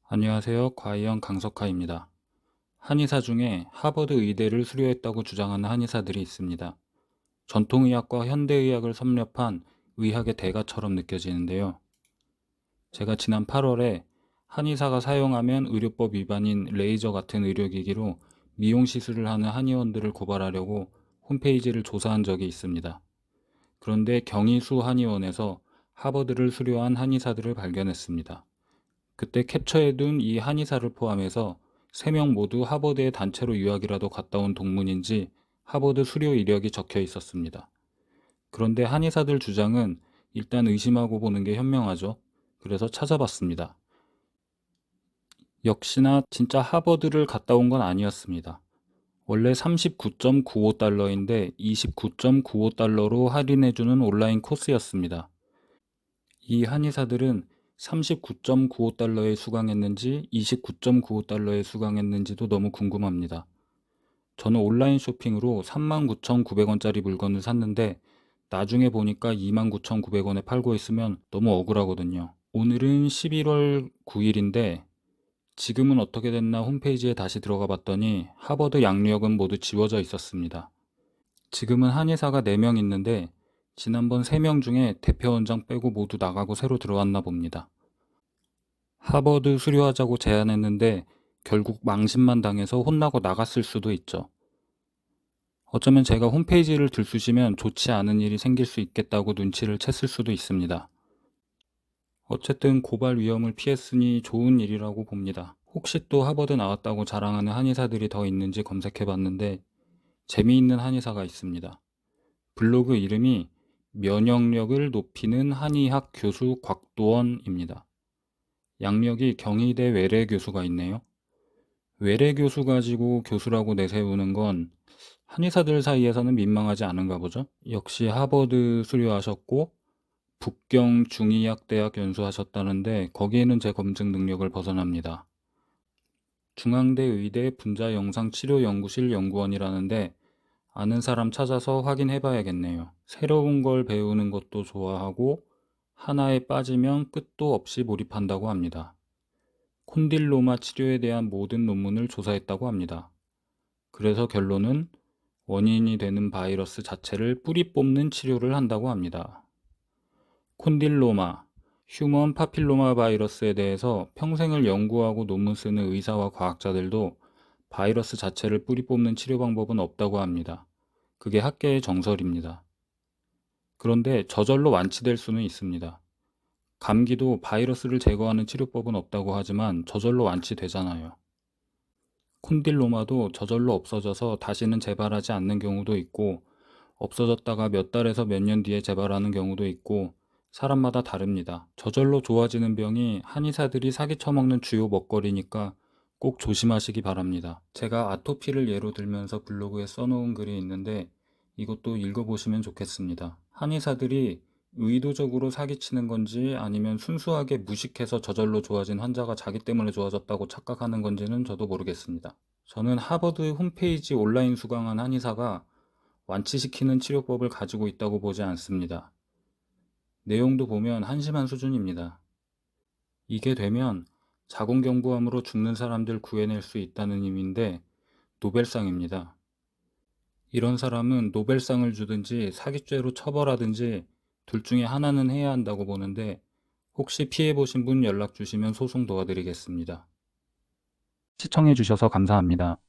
안녕하세요. 과이형 강석하입니다. 한의사 중에 하버드 의대를 수료했다고 주장하는 한의사들이 있습니다. 전통의학과 현대의학을 섭렵한 의학의 대가처럼 느껴지는데요. 제가 지난 8월에 한의사가 사용하면 의료법 위반인 레이저 같은 의료기기로 미용 시술을 하는 한의원들을 고발하려고 홈페이지를 조사한 적이 있습니다. 그런데 경희수 한의원에서 하버드를 수료한 한의사들을 발견했습니다. 그때 캡처해둔 이 한의사를 포함해서 3명 모두 하버드의 단체로 유학이라도 갔다 온 동문인지 하버드 수료 이력이 적혀 있었습니다. 그런데 한의사들 주장은 일단 의심하고 보는 게 현명하죠. 그래서 찾아봤습니다. 역시나 진짜 하버드를 갔다 온 건 아니었습니다. 원래 39.95달러인데 29.95달러로 할인해주는 온라인 코스였습니다. 이 한의사들은 39.95달러에 수강했는지 29.95달러에 수강했는지도 너무 궁금합니다. 저는 온라인 쇼핑으로 39,900원짜리 물건을 샀는데 나중에 보니까 29,900원에 팔고 있으면 너무 억울하거든요. 오늘은 11월 9일인데 지금은 어떻게 됐나 홈페이지에 다시 들어가 봤더니 하버드 양력은 모두 지워져 있었습니다. 지금은 한의사가 4명 있는데 지난번 3명 중에 대표원장 빼고 모두 나가고 새로 들어왔나 봅니다. 하버드 수료하자고 제안했는데 결국 망신만 당해서 혼나고 나갔을 수도 있죠. 어쩌면 제가 홈페이지를 들쑤시면 좋지 않은 일이 생길 수 있겠다고 눈치를 챘을 수도 있습니다. 어쨌든 고발 위험을 피했으니 좋은 일이라고 봅니다. 혹시 또 하버드 나왔다고 자랑하는 한의사들이 더 있는지 검색해봤는데 재미있는 한의사가 있습니다. 블로그 이름이 면역력을 높이는 한의학 교수 곽도원입니다. 양력이 경희대 외래 교수가 있네요. 외래 교수 가지고 교수라고 내세우는 건 한의사들 사이에서는 민망하지 않은가 보죠. 역시 하버드 수료하셨고 북경 중의학대학 연수하셨다는데 거기에는 제 검증 능력을 벗어납니다. 중앙대 의대 분자영상치료연구실 연구원이라는데 아는 사람 찾아서 확인해 봐야겠네요. 새로운 걸 배우는 것도 좋아하고 하나에 빠지면 끝도 없이 몰입한다고 합니다. 콘딜로마 치료에 대한 모든 논문을 조사했다고 합니다. 그래서 결론은 원인이 되는 바이러스 자체를 뿌리 뽑는 치료를 한다고 합니다. 콘딜로마, 휴먼 파필로마 바이러스에 대해서 평생을 연구하고 논문 쓰는 의사와 과학자들도 바이러스 자체를 뿌리 뽑는 치료 방법은 없다고 합니다. 그게 학계의 정설입니다. 그런데 저절로 완치될 수는 있습니다. 감기도 바이러스를 제거하는 치료법은 없다고 하지만 저절로 완치되잖아요. 콘딜로마도 저절로 없어져서 다시는 재발하지 않는 경우도 있고 없어졌다가 몇 달에서 몇 년 뒤에 재발하는 경우도 있고 사람마다 다릅니다. 저절로 좋아지는 병이 한의사들이 사기 쳐먹는 주요 먹거리니까 꼭 조심하시기 바랍니다. 제가 아토피를 예로 들면서 블로그에 써놓은 글이 있는데 이것도 읽어보시면 좋겠습니다. 한의사들이 의도적으로 사기치는 건지 아니면 순수하게 무식해서 저절로 좋아진 환자가 자기 때문에 좋아졌다고 착각하는 건지는 저도 모르겠습니다. 저는 하버드 홈페이지 온라인 수강한 한의사가 완치시키는 치료법을 가지고 있다고 보지 않습니다. 내용도 보면 한심한 수준입니다. 이게 되면 자궁경부암으로 죽는 사람들 구해낼 수 있다는 의미인데 노벨상입니다. 이런 사람은 노벨상을 주든지 사기죄로 처벌하든지 둘 중에 하나는 해야 한다고 보는데 혹시 피해보신 분 연락 주시면 소송 도와드리겠습니다. 시청해주셔서 감사합니다.